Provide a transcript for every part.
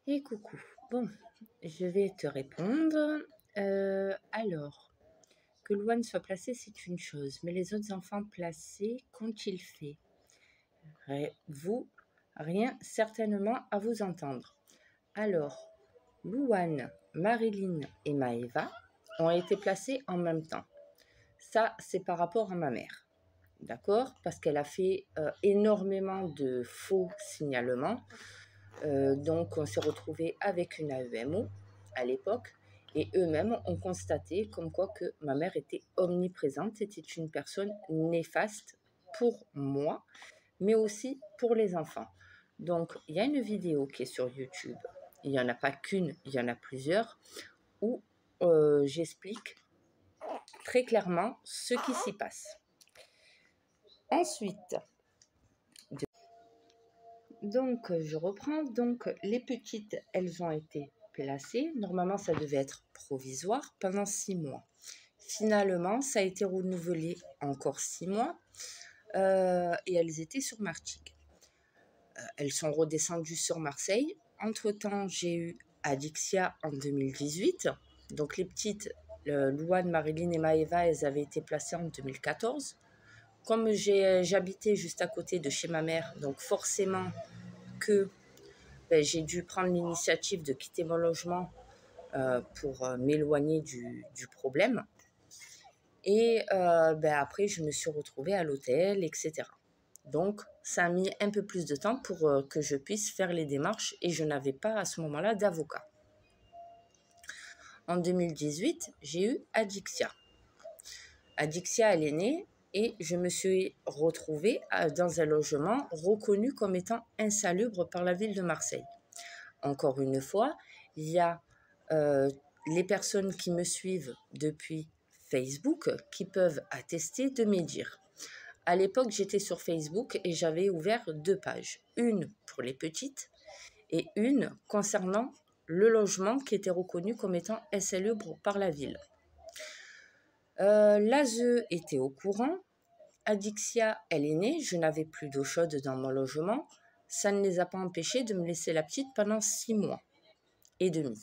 Et coucou. Bon, je vais te répondre. Alors, que Louane soit placé, c'est une chose, mais les autres enfants placés, qu'ont-ils fait? Vous, rien certainement à vous entendre. Alors, Louane, Marilyn et Maëva ont été placés en même temps. Ça, c'est par rapport à ma mère. D'accord? Parce qu'elle a fait énormément de faux signalements. Donc, on s'est retrouvé avec une AEMO à l'époque et eux-mêmes ont constaté comme quoi que ma mère était omniprésente, était une personne néfaste pour moi, mais aussi pour les enfants. Donc, il y a une vidéo qui est sur YouTube, il n'y en a pas qu'une, il y en a plusieurs, où j'explique très clairement ce qui s'y passe. Ensuite, donc, je reprends. Donc, les petites, elles ont été placées. Normalement, ça devait être provisoire pendant 6 mois. Finalement, ça a été renouvelé encore 6 mois et elles étaient sur Martigues. Elles sont redescendues sur Marseille. Entre-temps, j'ai eu Adixia en 2018. Donc, les petites, Louane, Marilyn et Maëva, elles avaient été placées en 2014. Comme j'habitais juste à côté de chez ma mère, donc forcément que j'ai dû prendre l'initiative de quitter mon logement pour m'éloigner du problème. Et après, je me suis retrouvée à l'hôtel, etc. Donc, ça a mis un peu plus de temps pour que je puisse faire les démarches et je n'avais pas à ce moment-là d'avocat. En 2018, j'ai eu Adixia. Adixia, elle est née et je me suis retrouvée dans un logement reconnu comme étant insalubre par la ville de Marseille. Encore une fois, il y a les personnes qui me suivent depuis Facebook qui peuvent attester de mes dires. À l'époque, j'étais sur Facebook et j'avais ouvert 2 pages. Une pour les petites et une concernant le logement qui était reconnu comme étant insalubre par la ville. L'ASE était au courant. Adixia, elle est née. Je n'avais plus d'eau chaude dans mon logement. Ça ne les a pas empêchés de me laisser la petite pendant 6 mois et demi.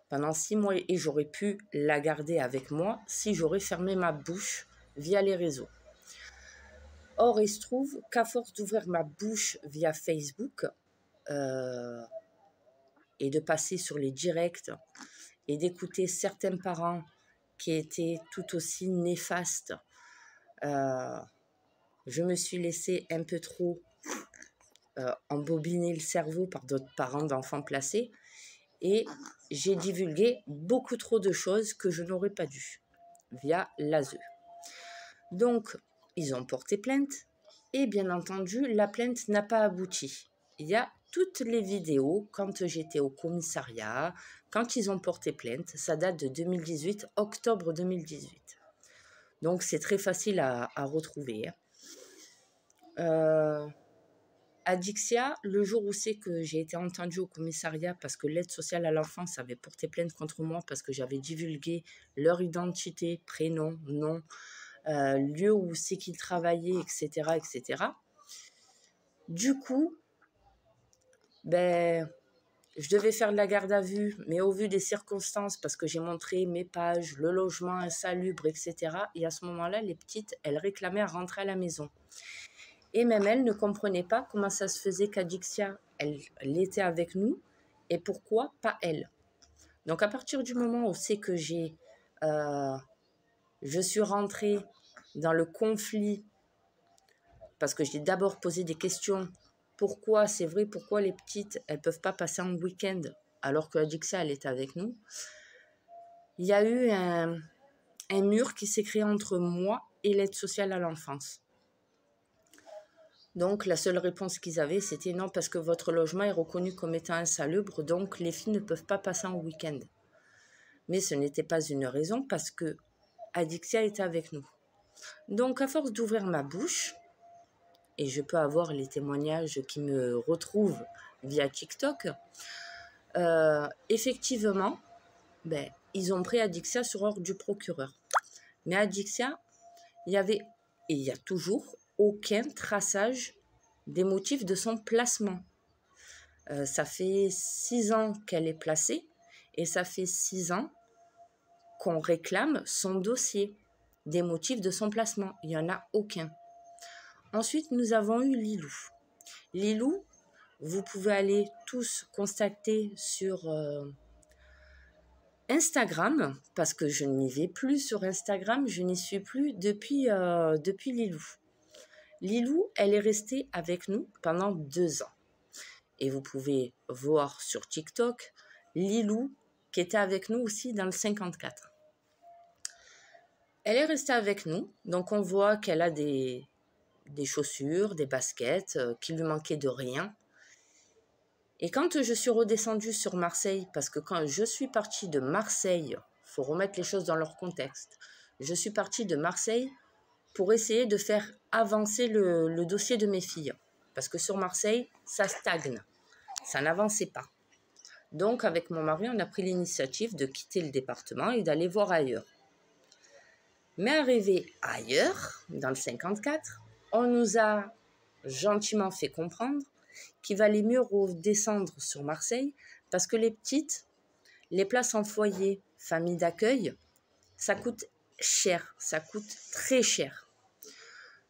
Pendant 6 mois et j'aurais pu la garder avec moi si j'aurais fermé ma bouche via les réseaux. Or, il se trouve qu'à force d'ouvrir ma bouche via Facebook et de passer sur les directs et d'écouter certains parents qui étaient tout aussi néfastes, je me suis laissé un peu trop embobiner le cerveau par d'autres parents d'enfants placés et j'ai divulgué beaucoup trop de choses que je n'aurais pas dû via l'ASE. Donc, ils ont porté plainte et bien entendu, la plainte n'a pas abouti. Il y a toutes les vidéos quand j'étais au commissariat, quand ils ont porté plainte, ça date de 2018, octobre 2018. Donc, c'est très facile à retrouver. Adixia, le jour où c'est que j'ai été entendue au commissariat parce que l'aide sociale à l'enfance avait porté plainte contre moi parce que j'avais divulgué leur identité, prénom, nom, lieu où c'est qu'ils travaillaient, etc., etc. Du coup, je devais faire de la garde à vue, mais au vu des circonstances, parce que j'ai montré mes pages, le logement insalubre, etc. Et à ce moment-là, les petites, elles réclamaient à rentrer à la maison. Et même elles ne comprenaient pas comment ça se faisait qu'Adixia, elle était avec nous, et pourquoi pas elle. Donc à partir du moment où c'est que je suis rentrée dans le conflit, parce que j'ai d'abord posé des questions. Pourquoi, c'est vrai, pourquoi les petites, elles ne peuvent pas passer un week-end alors que Adixia, elle est avec nous? Il y a eu un mur qui s'est créé entre moi et l'aide sociale à l'enfance. Donc, la seule réponse qu'ils avaient, c'était non, parce que votre logement est reconnu comme étant insalubre, donc les filles ne peuvent pas passer un week-end. Mais ce n'était pas une raison parce que Adixia était avec nous. Donc, à force d'ouvrir ma bouche, et je peux avoir les témoignages qui me retrouvent via TikTok, effectivement, ils ont pris Adixia sur ordre du procureur. Mais Adixia, il y avait, et il y a toujours, aucun traçage des motifs de son placement. Ça fait 6 ans qu'elle est placée et ça fait 6 ans qu'on réclame son dossier des motifs de son placement. Il n'y en a aucun. Ensuite, nous avons eu Lilou. Lilou, vous pouvez aller tous constater sur Instagram, parce que je n'y vais plus sur Instagram, je n'y suis plus depuis Lilou. Lilou, elle est restée avec nous pendant 2 ans. Et vous pouvez voir sur TikTok Lilou qui était avec nous aussi dans le 54. Elle est restée avec nous, donc on voit qu'elle a des chaussures, des baskets, qu'il lui manquait de rien. Et quand je suis redescendue sur Marseille, parce que quand je suis partie de Marseille, il faut remettre les choses dans leur contexte, je suis partie de Marseille pour essayer de faire avancer le dossier de mes filles. Parce que sur Marseille, ça stagne, ça n'avançait pas. Donc avec mon mari, on a pris l'initiative de quitter le département et d'aller voir ailleurs. Mais arrivé ailleurs, dans le 54, on nous a gentiment fait comprendre qu'il valait mieux redescendre sur Marseille parce que les petites, les places en foyer, famille d'accueil, ça coûte cher, ça coûte très cher.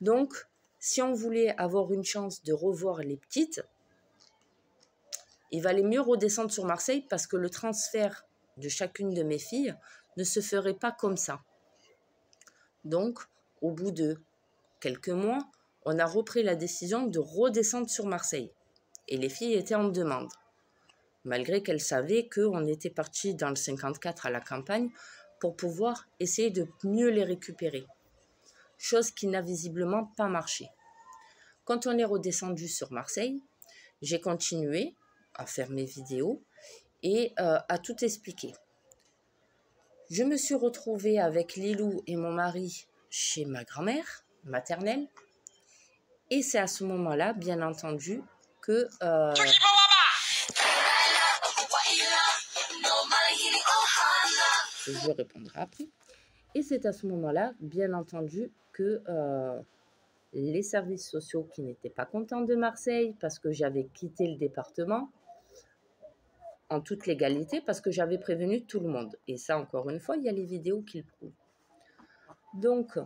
Donc, si on voulait avoir une chance de revoir les petites, il valait mieux redescendre sur Marseille parce que le transfert de chacune de mes filles ne se ferait pas comme ça. Donc, au bout de quelques mois, on a repris la décision de redescendre sur Marseille. Et les filles étaient en demande, malgré qu'elles savaient qu'on était parti dans le 54 à la campagne pour pouvoir essayer de mieux les récupérer. Chose qui n'a visiblement pas marché. Quand on est redescendu sur Marseille, j'ai continué à faire mes vidéos et à tout expliquer. Je me suis retrouvée avec Lilou et mon mari chez ma grand-mère maternelle. Et c'est à ce moment-là, bien entendu, que... je répondrai après. Et c'est à ce moment-là, bien entendu, que les services sociaux qui n'étaient pas contents de Marseille parce que j'avais quitté le département, en toute légalité, parce que j'avais prévenu tout le monde. Et ça, encore une fois, il y a les vidéos qui le prouvent. Donc,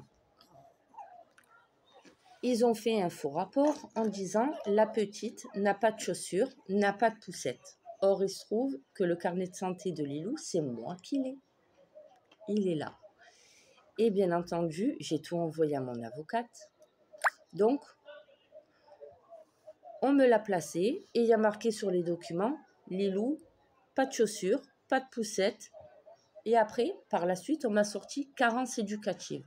ils ont fait un faux rapport en disant « La petite n'a pas de chaussures, n'a pas de poussette ». Or, il se trouve que le carnet de santé de Lilou, c'est moi qui l'ai. Il est là. Et bien entendu, j'ai tout envoyé à mon avocate. Donc, on me l'a placé et il y a marqué sur les documents « Lilou, pas de chaussures, pas de poussette ». Et après, par la suite, on m'a sorti « carence éducative ».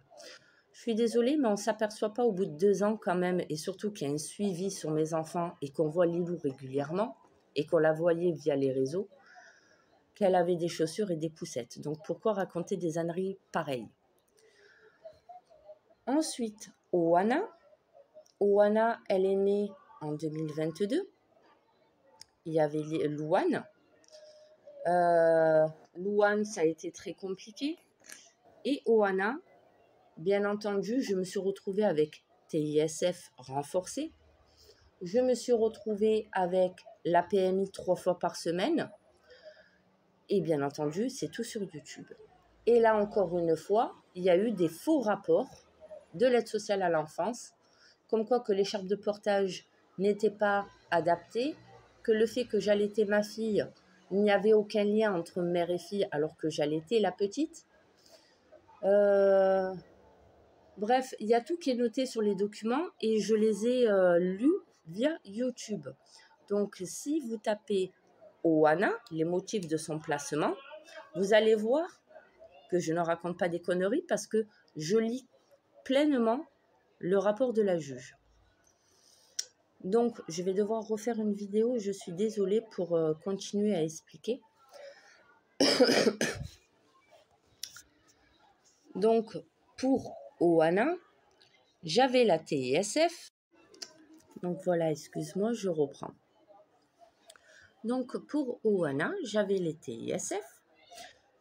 Je suis désolée, mais on ne s'aperçoit pas au bout de 2 ans quand même, et surtout qu'il y a un suivi sur mes enfants et qu'on voit Lilou régulièrement, et qu'on la voyait via les réseaux, qu'elle avait des chaussures et des poussettes. Donc pourquoi raconter des âneries pareilles? Ensuite, Oana, elle est née en 2022. Il y avait Louane. Louane, ça a été très compliqué. Et Oana, bien entendu, je me suis retrouvée avec TISF renforcé. Je me suis retrouvée avec la PMI 3 fois par semaine. Et bien entendu, c'est tout sur YouTube. Et là, encore une fois, il y a eu des faux rapports de l'aide sociale à l'enfance, comme quoi que l'écharpe de portage n'était pas adaptée, que le fait que j'allaitais ma fille, il n'y avait aucun lien entre mère et fille alors que j'allaitais la petite. Bref, il y a tout qui est noté sur les documents et je les ai lus via YouTube. Donc, si vous tapez Oana, les motifs de son placement, vous allez voir que je ne raconte pas des conneries parce que je lis pleinement le rapport de la juge. Donc, je vais devoir refaire une vidéo. Je suis désolée pour continuer à expliquer. Donc, pour Oana, j'avais la TISF. Donc, voilà, excuse-moi, je reprends. Donc, pour Oana, j'avais les TISF.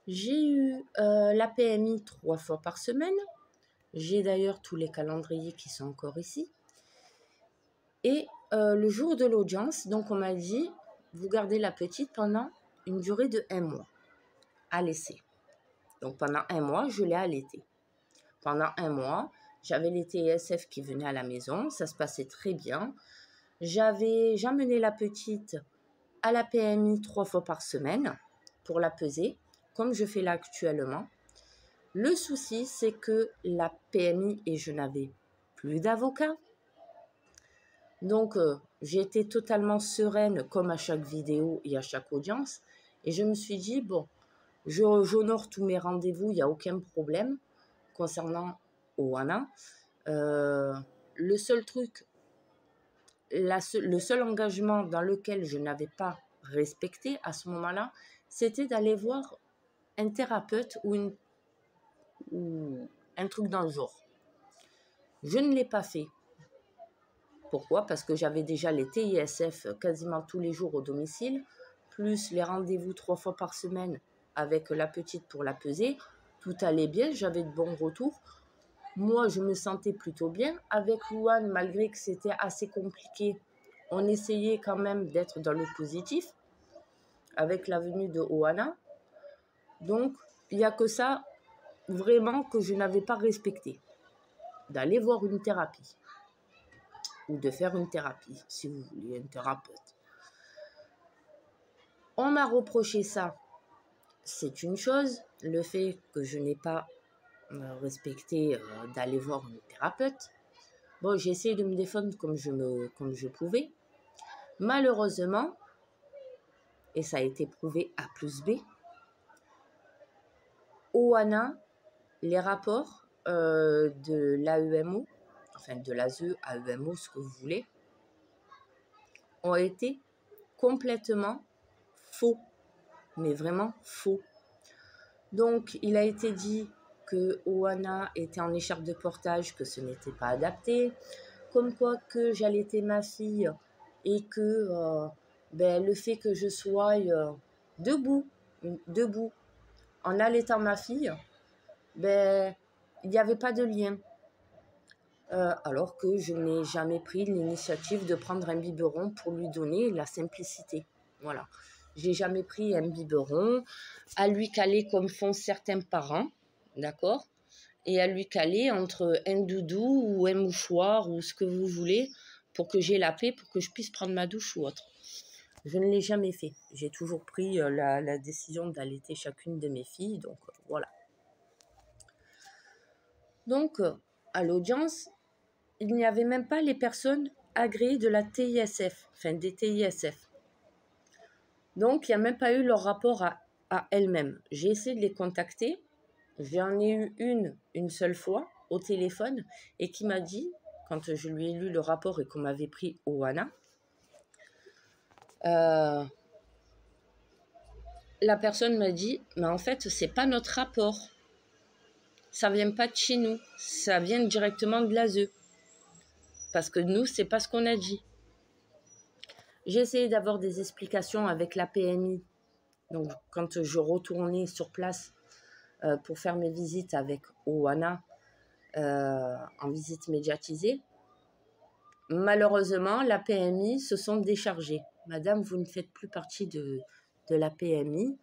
J'ai eu la PMI 3 fois par semaine. J'ai d'ailleurs tous les calendriers qui sont encore ici. Et le jour de l'audience, donc on m'a dit, vous gardez la petite pendant une durée de 1 mois à laisser. Donc pendant 1 mois, je l'ai allaitée. Pendant 1 mois, j'avais les TSF qui venaient à la maison, ça se passait très bien. J'amenais la petite à la PMI 3 fois par semaine pour la peser, comme je fais là actuellement. Le souci, c'est que la PMI, et je n'avais plus d'avocat. Donc, j'ai été totalement sereine, comme à chaque vidéo et à chaque audience. Et je me suis dit, bon, j'honore tous mes rendez-vous, il n'y a aucun problème concernant Oana. Le seul truc, le seul engagement dans lequel je n'avais pas respecté à ce moment-là, c'était d'aller voir un thérapeute ou un truc dans le genre. Je ne l'ai pas fait. Pourquoi? Parce que j'avais déjà les TISF quasiment tous les jours au domicile, plus les rendez-vous 3 fois par semaine avec la petite pour la peser. Tout allait bien, j'avais de bons retours. Moi, je me sentais plutôt bien. Avec Louane, malgré que c'était assez compliqué, on essayait quand même d'être dans le positif avec la venue de Oana. Donc, il n'y a que ça vraiment que je n'avais pas respecté. D'aller voir une thérapie. Ou de faire une thérapie, si vous voulez, un thérapeute. On m'a reproché ça. C'est une chose. Le fait que je n'ai pas respecté d'aller voir une thérapeute. Bon, j'ai essayé de me défendre comme je pouvais. Malheureusement, et ça a été prouvé A plus B, Oana, les rapports de l'AEMO, enfin de l'ASE, AEMO, ce que vous voulez, ont été complètement faux, mais vraiment faux. Donc, il a été dit que Oana était en écharpe de portage, que ce n'était pas adapté, comme quoi que j'allaitais ma fille et que le fait que je sois debout, en allaitant ma fille, il n'y avait pas de lien. Alors que je n'ai jamais pris l'initiative de prendre un biberon pour lui donner la simplicité. Voilà. J'ai jamais pris un biberon à lui caler comme font certains parents, d'accord? Et à lui caler entre un doudou ou un mouchoir ou ce que vous voulez pour que j'ai la paix, pour que je puisse prendre ma douche ou autre. Je ne l'ai jamais fait. J'ai toujours pris la décision d'allaiter chacune de mes filles, donc voilà. Donc, à l'audience, il n'y avait même pas les personnes agréées de la TISF, enfin des TISF. Donc, il n'y a même pas eu leur rapport à elles-mêmes. J'ai essayé de les contacter. J'en ai eu une seule fois au téléphone et qui m'a dit, quand je lui ai lu le rapport et qu'on m'avait pris Oana, la personne m'a dit, mais en fait, c'est pas notre rapport. Ça vient pas de chez nous. Ça vient directement de l'ASE. Parce que nous, c'est pas ce qu'on a dit. J'ai essayé d'avoir des explications avec la PMI. Donc, quand je retournais sur place pour faire mes visites avec Oana en visite médiatisée, malheureusement, la PMI se sont déchargés. Madame, vous ne faites plus partie de la PMI.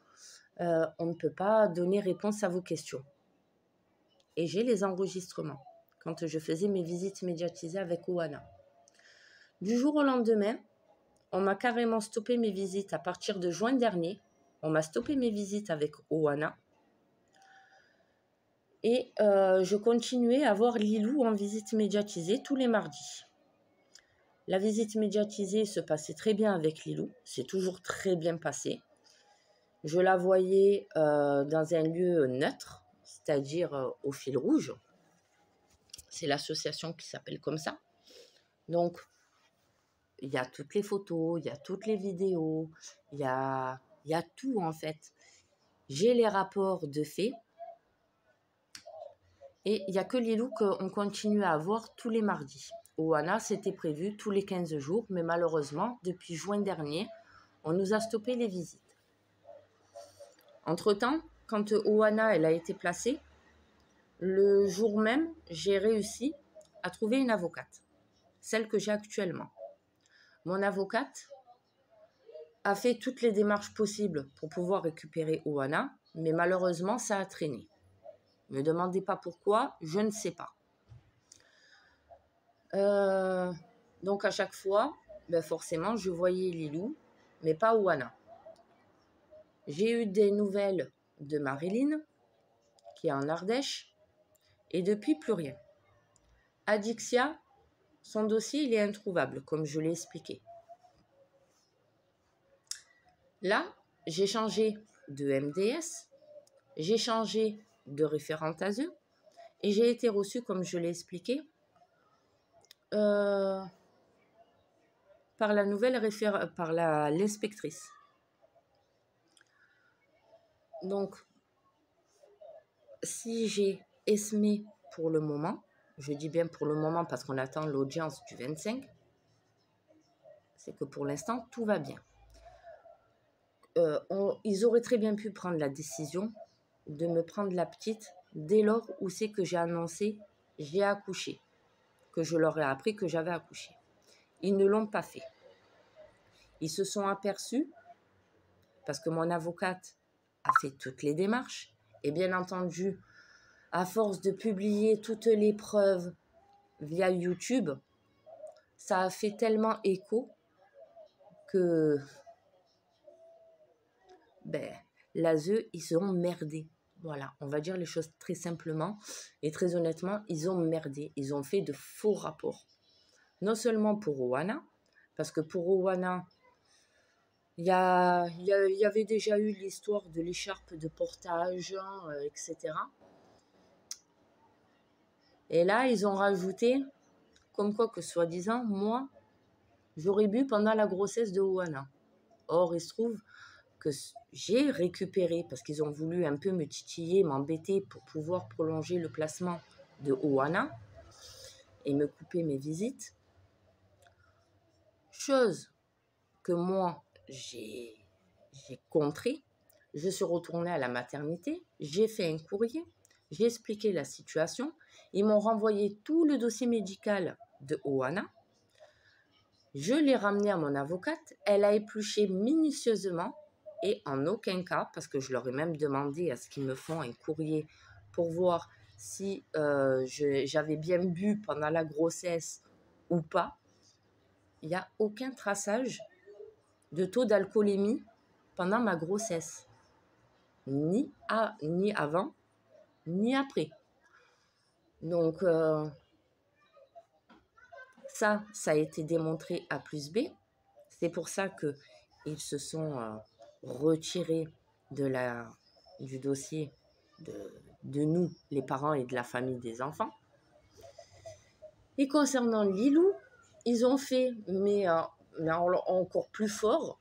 On ne peut pas donner réponse à vos questions. Et j'ai les enregistrements quand je faisais mes visites médiatisées avec Oana. Du jour au lendemain, on m'a carrément stoppé mes visites à partir de juin dernier. On m'a stoppé mes visites avec Oana. Et je continuais à voir Lilou en visite médiatisée tous les mardis. La visite médiatisée se passait très bien avec Lilou. C'est toujours très bien passé. Je la voyais dans un lieu neutre, c'est-à-dire au fil rouge. C'est l'association qui s'appelle comme ça. Donc, il y a toutes les photos, il y a toutes les vidéos, il y a tout en fait. J'ai les rapports de faits. Et il n'y a que Lilou qu'on continue à voir tous les mardis. Oana, c'était prévu tous les 15 jours, mais malheureusement, depuis juin dernier, on nous a stoppé les visites. Entre-temps, quand Oana elle a été placée, le jour même, j'ai réussi à trouver une avocate, celle que j'ai actuellement. Mon avocate, a fait toutes les démarches possibles pour pouvoir récupérer Oana, mais malheureusement, ça a traîné. Ne me demandez pas pourquoi, je ne sais pas. Donc à chaque fois, forcément, je voyais Lilou, mais pas Oana. J'ai eu des nouvelles de Marilyn, qui est en Ardèche, et depuis, plus rien. Adixia, son dossier, il est introuvable, comme je l'ai expliqué. Là, j'ai changé de MDS, j'ai changé de référente ASE, et j'ai été reçue, comme je l'ai expliqué, par la nouvelle par l'inspectrice. Donc, si j'ai Esmé pour le moment, je dis bien pour le moment parce qu'on attend l'audience du 25, c'est que pour l'instant, tout va bien. Ils auraient très bien pu prendre la décision de me prendre la petite dès lors où c'est que j'ai annoncé j'ai accouché, que je leur ai appris que j'avais accouché. Ils ne l'ont pas fait. Ils se sont aperçus, parce que mon avocate a fait toutes les démarches, et bien entendu, à force de publier toutes les preuves via YouTube, ça a fait tellement écho que l'ASE, ils seront merdés. Voilà, on va dire les choses très simplement et très honnêtement, ils ont merdé. Ils ont fait de faux rapports. Non seulement pour Oana, parce que pour Oana, il y avait déjà eu l'histoire de l'écharpe de portage, etc. Et là, ils ont rajouté, comme quoi que soi-disant, moi, j'aurais bu pendant la grossesse de Oana. Or, il se trouve que j'ai récupéré, parce qu'ils ont voulu un peu me titiller, m'embêter pour pouvoir prolonger le placement de Oana et me couper mes visites. Chose que moi, j'ai contré. Je suis retournée à la maternité, j'ai fait un courrier, j'ai expliqué la situation. Ils m'ont renvoyé tout le dossier médical de Oana. Je l'ai ramené à mon avocate. Elle a épluché minutieusement et en aucun cas, parce que je leur ai même demandé à ce qu'ils me font un courrier pour voir si j'avais bien bu pendant la grossesse ou pas, il n'y a aucun traçage de taux d'alcoolémie pendant ma grossesse, ni avant, ni après. Donc, ça a été démontré A plus B. C'est pour ça qu'ils se sont retirés du dossier de nous, les parents et de la famille des enfants. Et concernant Lilou, ils ont fait, mais encore plus fort,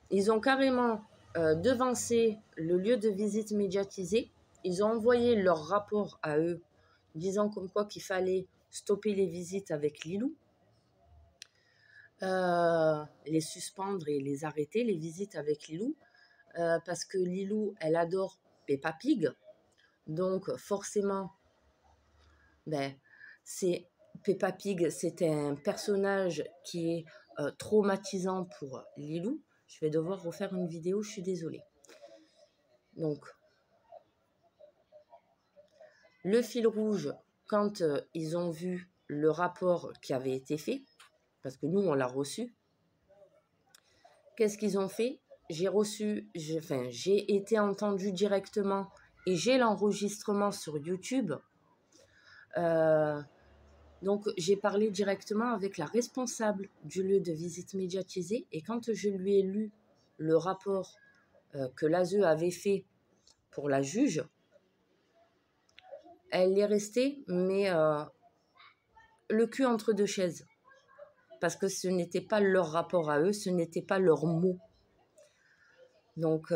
ils ont carrément devancé le lieu de visite médiatisé. Ils ont envoyé leur rapport à eux, disant comme quoi qu'il fallait stopper les visites avec Lilou, les suspendre et les arrêter, les visites avec Lilou, parce que Lilou, elle adore Peppa Pig. Donc forcément, Peppa Pig, c'est un personnage qui est traumatisant pour Lilou. Je vais devoir refaire une vidéo, je suis désolée. Donc, le fil rouge, quand ils ont vu le rapport qui avait été fait, parce que nous, on l'a reçu, qu'est-ce qu'ils ont fait? J'ai été entendue directement et j'ai l'enregistrement sur YouTube. Donc, j'ai parlé directement avec la responsable du lieu de visite médiatisée et quand je lui ai lu le rapport que l'ASE avait fait pour la juge, elle est restée, mais le cul entre deux chaises. Parce que ce n'était pas leur rapport à eux, ce n'était pas leurs mots. Donc,